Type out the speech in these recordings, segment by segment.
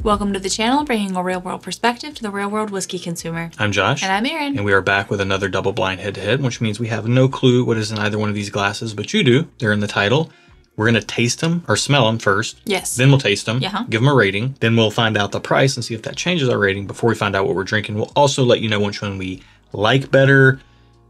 Welcome to the channel, bringing a real-world perspective to the real-world whiskey consumer. I'm Josh. And I'm Erin. And we are back with another double blind head-to-head, which means we have no clue what is in either one of these glasses, but you do. They're in the title. We're going to taste them, or smell them first. Yes. Then we'll taste them, Yeah. give them a rating. Then we'll find out the price and see if that changes our rating before we find out what we're drinking. We'll also let you know which one we like better.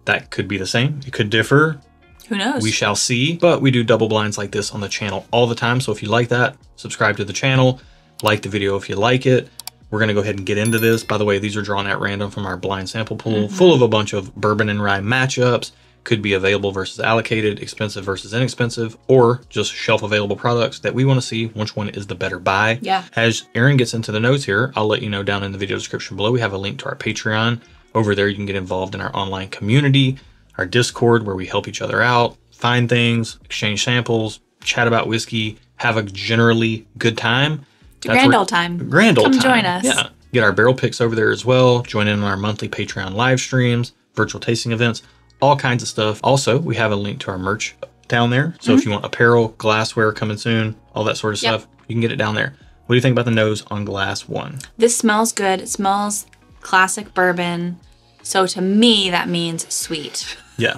That could be the same. It could differ. Who knows? We shall see. But we do double blinds like this on the channel all the time. So if you like that, subscribe to the channel. Like the video if you like it. We're going to go ahead and get into this. By the way, these are drawn at random from our blind sample pool, full of a bunch of bourbon and rye matchups. Could be available versus allocated, expensive versus inexpensive, or just shelf available products that we want to see which one is the better buy. Yeah. As Erin gets into the notes here, I'll let you know down in the video description below. We have a link to our Patreon. Over there, you can get involved in our online community, our Discord, where we help each other out, find things, exchange samples, chat about whiskey, have a generally good time. Grand old time. Grand old time. Come join us. Yeah. Get our barrel picks over there as well. Join in on our monthly Patreon live streams, virtual tasting events, all kinds of stuff. Also, we have a link to our merch down there. So if you want apparel, glassware coming soon, all that sort of stuff, you can get it down there. What do you think about the nose on glass one? This smells good. It smells classic bourbon. So to me, that means sweet. Yeah.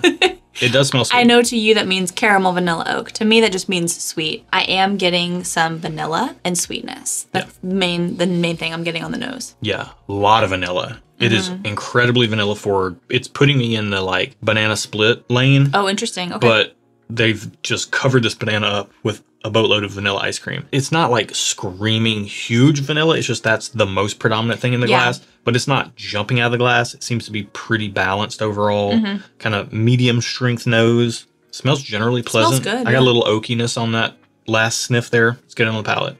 It does smell sweet. I know to you that means caramel, vanilla, oak. To me, that just means sweet. I am getting some vanilla and sweetness. That's the main thing I'm getting on the nose. Yeah, a lot of vanilla. It is incredibly vanilla forward. It's putting me in the like banana split lane. Oh, interesting. Okay. But they've just covered this banana up with a boatload of vanilla ice cream. It's not like screaming huge vanilla. It's just that's the most predominant thing in the glass. But it's not jumping out of the glass. It seems to be pretty balanced overall. Kind of medium strength nose. Smells generally pleasant. Smells good. I got a little oakiness on that last sniff there. Let's get it on the palate.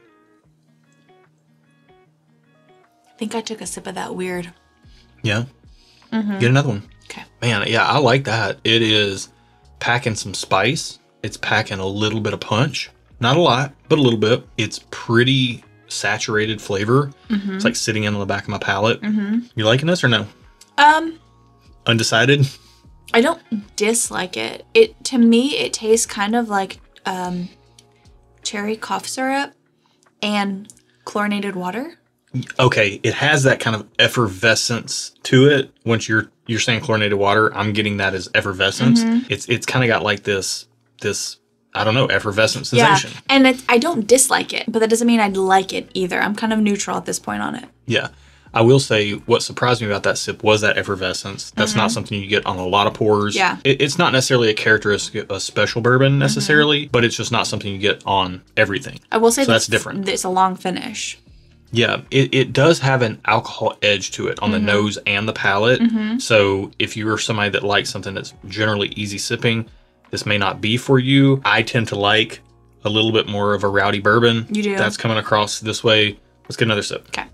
I think I took a sip of that weird. Yeah. Get another one. Okay. Man, yeah, I like that. It is packing some spice. It's packing a little bit of punch. Not a lot, but a little bit. It's pretty saturated flavor. It's like sitting in on the back of my palate. You liking this or no? Undecided? I don't dislike it. To me, it tastes kind of like cherry cough syrup and chlorinated water. Okay, it has that kind of effervescence to it. Once you're saying chlorinated water, I'm getting that as effervescence. It's kind of got like this I don't know, effervescent sensation. Yeah, and I don't dislike it, but that doesn't mean I'd like it either. I'm kind of neutral at this point on it. Yeah. I will say what surprised me about that sip was that effervescence. That's not something you get on a lot of pours. Yeah. It's not necessarily a characteristic of a special bourbon necessarily, but it's just not something you get on everything. I will say that's different. It's a long finish. Yeah, it does have an alcohol edge to it on the nose and the palate. So if you are somebody that likes something that's generally easy sipping, this may not be for you. I tend to like a little bit more of a rowdy bourbon. You do. That's coming across this way. Let's get another sip. Okay.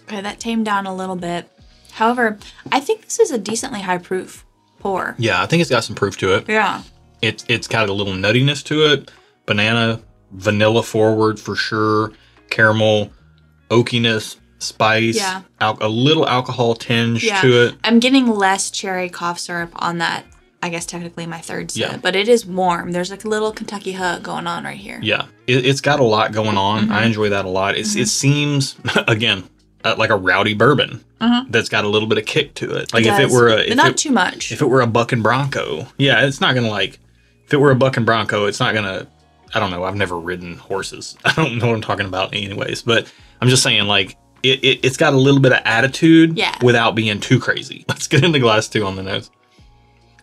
Okay, that tamed down a little bit. However, I think this is a decently high proof pour. Yeah, I think it's got some proof to it. Yeah. It's got a little nuttiness to it. Banana, vanilla forward for sure. Caramel, oakiness, spice. Yeah. A little alcohol tinge to it. I'm getting less cherry cough syrup on that. I guess technically my third sip. Yeah. But it is warm. There's like a little Kentucky hug going on right here. Yeah. It's got a lot going on. I enjoy that a lot. It seems, again, like a rowdy bourbon that's got a little bit of kick to it. Like if it were not too much. If it were a buck and bronco, yeah, it's not gonna like. If it were a buck and bronco, it's not gonna. I don't know. I've never ridden horses. I don't know what I'm talking about, anyways. But I'm just saying, like it's got a little bit of attitude, without being too crazy. Let's get into glass 2 on the nose.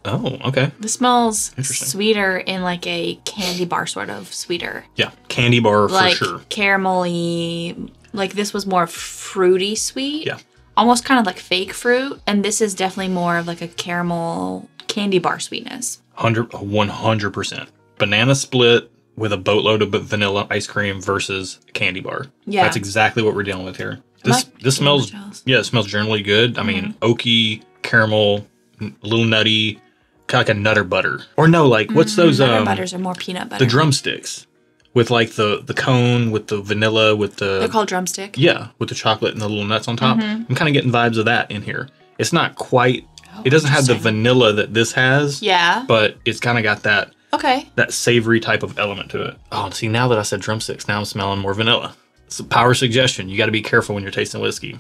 Oh, okay. This smells sweeter in like a candy bar sort of sweeter. Yeah, candy bar like for sure. Caramelly. Like this was more fruity sweet. Yeah. Almost kind of like fake fruit. And this is definitely more of like a caramel candy bar sweetness. 100%. Banana split with a boatload of vanilla ice cream versus a candy bar. Yeah. That's exactly what we're dealing with here. This smells, it smells generally good. I mean, oaky, caramel, a little nutty, kind of like a Nutter Butter. Or no, like, what's those? Nutter Butters are more peanut butter. The drumsticks. With like the cone, with the vanilla, with the... They're called drumstick. Yeah, with the chocolate and the little nuts on top. I'm kind of getting vibes of that in here. It's not quite... it doesn't have the vanilla that this has. Yeah. But it's kind of got that... Okay. That savory type of element to it. Oh, see, now that I said drumsticks, now I'm smelling more vanilla. It's a power suggestion. You got to be careful when you're tasting whiskey.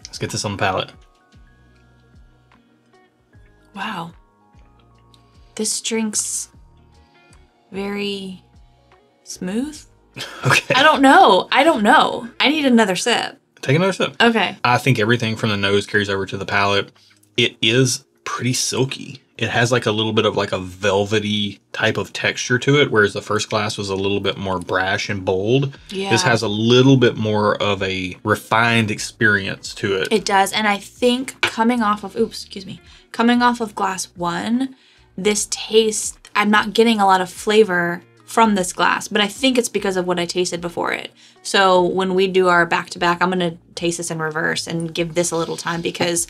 Let's get this on the palate. Wow. This drink's very smooth. Okay. I don't know. I need another sip. Take another sip. Okay. I think everything from the nose carries over to the palate. It is pretty silky. It has like a little bit of like a velvety type of texture to it, whereas the first glass was a little bit more brash and bold. Yeah. This has a little bit more of a refined experience to it. It does. And I think coming off of glass 1, this taste, I'm not getting a lot of flavor from this glass, but I think it's because of what I tasted before it. So when we do our back-to-back, I'm going to taste this in reverse and give this a little time because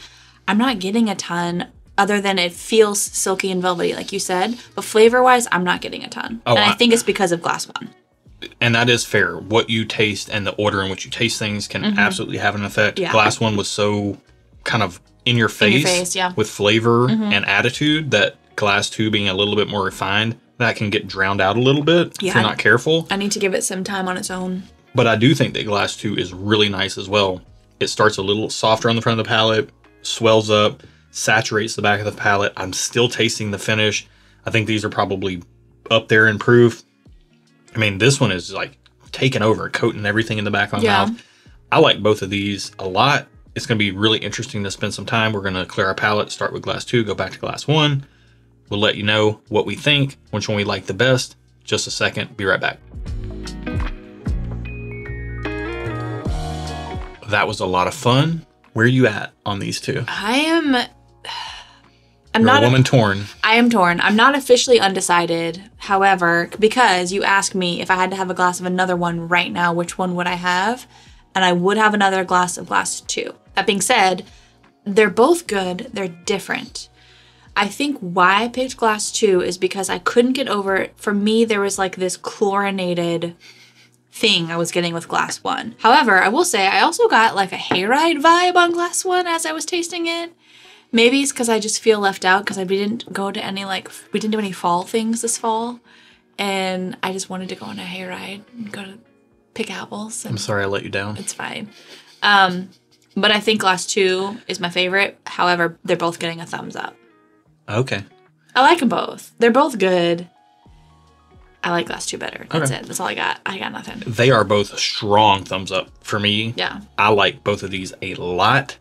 I'm not getting a ton other than it feels silky and velvety, like you said. But flavor-wise, I'm not getting a ton. Oh, and I think it's because of glass 1. And that is fair. What you taste and the order in which you taste things can absolutely have an effect. Yeah. Glass 1 was so kind of in your face, yeah. with flavor and attitude that glass 2 being a little bit more refined, that can get drowned out a little bit if you're not careful. I need to give it some time on its own. But I do think that glass 2 is really nice as well. It starts a little softer on the front of the palate, swells up, saturates the back of the palate. I'm still tasting the finish. I think these are probably up there in proof. I mean, this one is like taking over, coating everything in the back of my mouth. I like both of these a lot. It's going to be really interesting to spend some time. We're going to clear our palate, start with glass 2, go back to glass 1. We'll let you know what we think, which one we like the best. Just a second. Be right back. That was a lot of fun. Where are you at on these two? I'm You're not a woman torn. I am torn. I'm not officially undecided. However, because you asked me if I had to have a glass of another one right now, which one would I have? And I would have another glass of glass 2. That being said, they're both good. They're different. I think why I picked glass 2 is because I couldn't get over it. For me, there was like this chlorinated thing I was getting with glass 1. However, I will say I also got like a hayride vibe on glass 1 as I was tasting it. Maybe it's because I just feel left out because we didn't go to any we didn't do any fall things this fall. And I just wanted to go on a hayride and go to pick apples. I'm sorry I let you down. It's fine. But I think glass 2 is my favorite. However, they're both getting a thumbs up. Okay. I like them both. They're both good. I like glass 2 better. That's it. That's all I got. I got nothing. They are both strong thumbs up for me. Yeah. I like both of these a lot.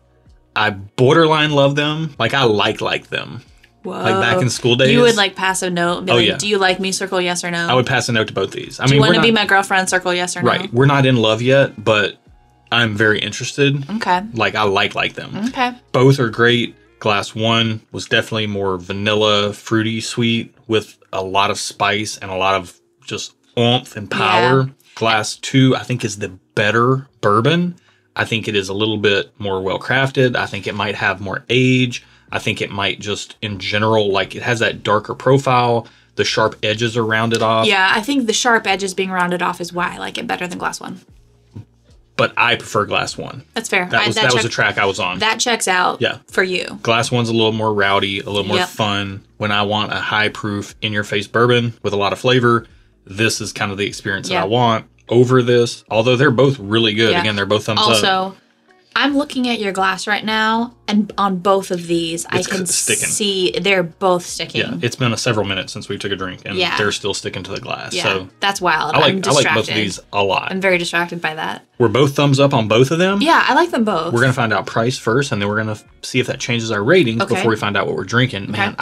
I borderline love them. Like I like them. Whoa. Like back in school days. You would like pass a note and be like, yeah. do you like me? Circle yes or no. I would pass a note to both these. Do you want to be my girlfriend? Circle yes or no. Right. We're not in love yet, but I'm very interested. Okay. Like I like them. Okay. Both are great. Glass 1 was definitely more vanilla, fruity, sweet with a lot of spice and a lot of just oomph and power. Yeah. Glass 2, I think, is the better bourbon. I think it is a little bit more well crafted. I think it might have more age. I think it might just in general, like it has that darker profile. The sharp edges are rounded off. Yeah, I think the sharp edges being rounded off is why I like it better than glass 1. But I prefer glass 1. That's fair. That was the track I was on. That checks out for you. Glass 1's a little more rowdy, a little more fun. When I want a high proof, in-your-face bourbon with a lot of flavor, this is kind of the experience that I want over this. Although they're both really good. Again, they're both thumbs up. Also, I'm looking at your glass right now, and on both of these, I can see they're both sticking. Yeah, it's been several minutes since we took a drink, and they're still sticking to the glass. Yeah, so that's wild. I like both of these a lot. I'm very distracted by that. We're both thumbs up on both of them. Yeah, I like them both. We're going to find out price first, and then we're going to see if that changes our ratings before we find out what we're drinking. Man,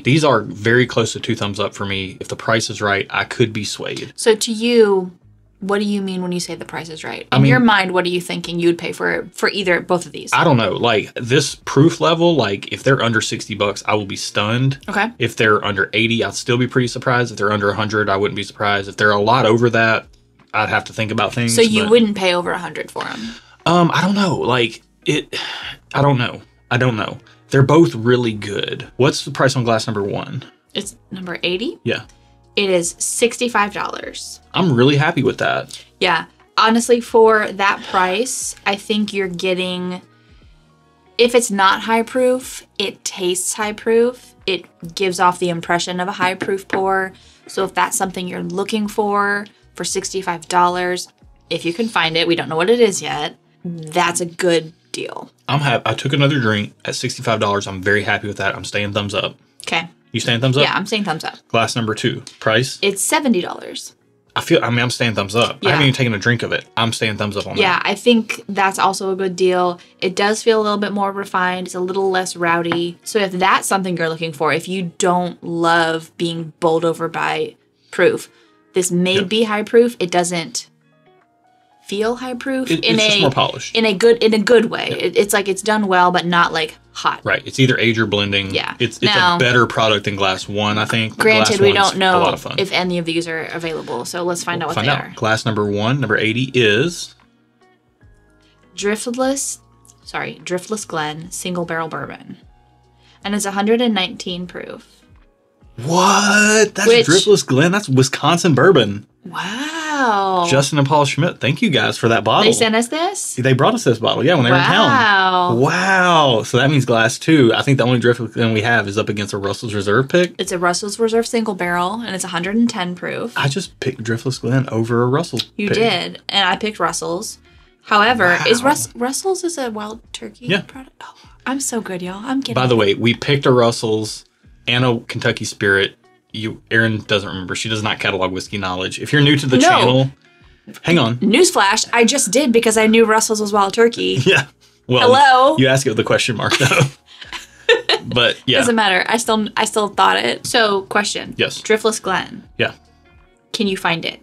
these are very close to 2 thumbs up for me. If the price is right, I could be swayed. So to you, what do you mean when you say the price is right? In your mind, what are you thinking you would pay for both of these? I don't know. Like this proof level, like if they're under $60, I will be stunned. Okay. If they're under 80, I'd still be pretty surprised. If they're under 100, I wouldn't be surprised. If they're a lot over that, I'd have to think about things. So you wouldn't pay over 100 for them? I don't know. I don't know. They're both really good. What's the price on glass number 1? It's number 80? Yeah. It is $65. I'm really happy with that. Yeah. Honestly, for that price, I think you're getting If it's not high proof, it tastes high proof. It gives off the impression of a high proof pour. So if that's something you're looking for $65, if you can find it, we don't know what it is yet, that's a good deal. I'm happy. I took another drink at $65. I'm very happy with that. I'm staying thumbs up. Okay. You staying thumbs up? Yeah, I'm saying thumbs up. Glass number 2. Price? It's $70. I'm staying thumbs up. Yeah. I haven't even taken a drink of it. I'm staying thumbs up on that. Yeah, I think that's also a good deal. It does feel a little bit more refined. It's a little less rowdy. So if that's something you're looking for, if you don't love being bowled over by proof, this may be high proof. It doesn't feel high proof. It's just more polished. In a good way. Yeah. It's like it's done well, but not like hot. Right. It's either age or blending. Yeah. It's Now, a better product than Glass 1, I think. Granted, Glass we 1's don't a know lot of fun. if any of these are available, so let's find out what they are. Glass number 1, number 80 is Driftless Glen Single Barrel Bourbon. And it's 119 proof. what? That's Driftless Glen. That's Wisconsin bourbon. Wow. Justin and Paul Schmidt, thank you guys for that bottle. They sent us this? They brought us this bottle, yeah, when they were in town. Wow. So that means Glass 2. I think the only Driftless Glen we have is up against a Russell's Reserve pick. It's a Russell's Reserve Single Barrel, and it's 110 proof. I just picked Driftless Glen over a Russell You pick. did, and I picked Russell's. However, is Russell's is a wild turkey product? Oh, I'm so good, y'all. I'm kidding. By the way, we picked a Russell's and a Kentucky Spirit. Erin doesn't remember. She does not catalog whiskey knowledge. If you're new to the channel, hang on. Newsflash, I just did because I knew Russell's was wild turkey. Yeah. Well, hello. You ask it with a question mark though. But yeah. Doesn't matter. I still thought it. So, question. Yes. Driftless Glen. Yeah. Can you find it?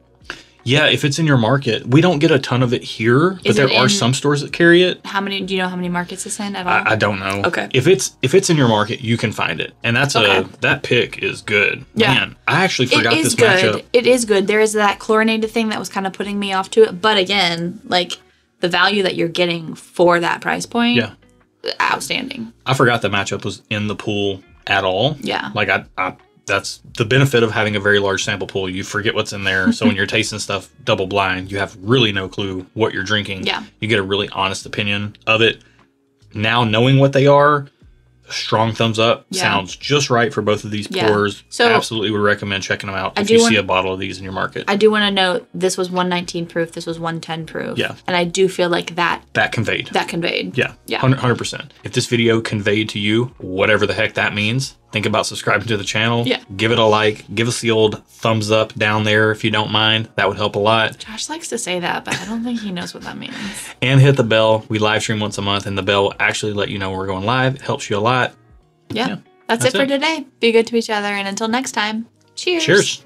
Yeah, if it's in your market. We don't get a ton of it here, but there are some stores that carry it. Do you know how many markets it's in at all? I don't know. Okay. If it's in your market, you can find it. And that's that pick is good. Yeah. Man, I actually forgot this good. matchup. It is good. There is that chlorinated thing that was kind of putting me off to it. But again, like the value that you're getting for that price point, outstanding. I forgot the matchup was in the pool at all. Yeah. Like that's the benefit of having a very large sample pool. You forget what's in there. So when you're tasting stuff double blind, you have really no clue what you're drinking. Yeah. You get a really honest opinion of it. Now knowing what they are, strong thumbs up. Yeah. Sounds just right for both of these pours. So absolutely would recommend checking them out if you see a bottle of these in your market. I do want to note this was 119 proof. This was 110 proof. Yeah. And I do feel like that conveyed. Yeah. Yeah. 100%. If this video conveyed to you whatever the heck that means, think about subscribing to the channel. Yeah. Give it a like. Give us the old thumbs up down there if you don't mind. That would help a lot. Josh likes to say that, but I don't think he knows what that means. And hit the bell. We live stream once a month, and the bell will actually let you know when we're going live. It helps you a lot. Yeah. That's it for today. Be good to each other, and until next time, cheers. Cheers.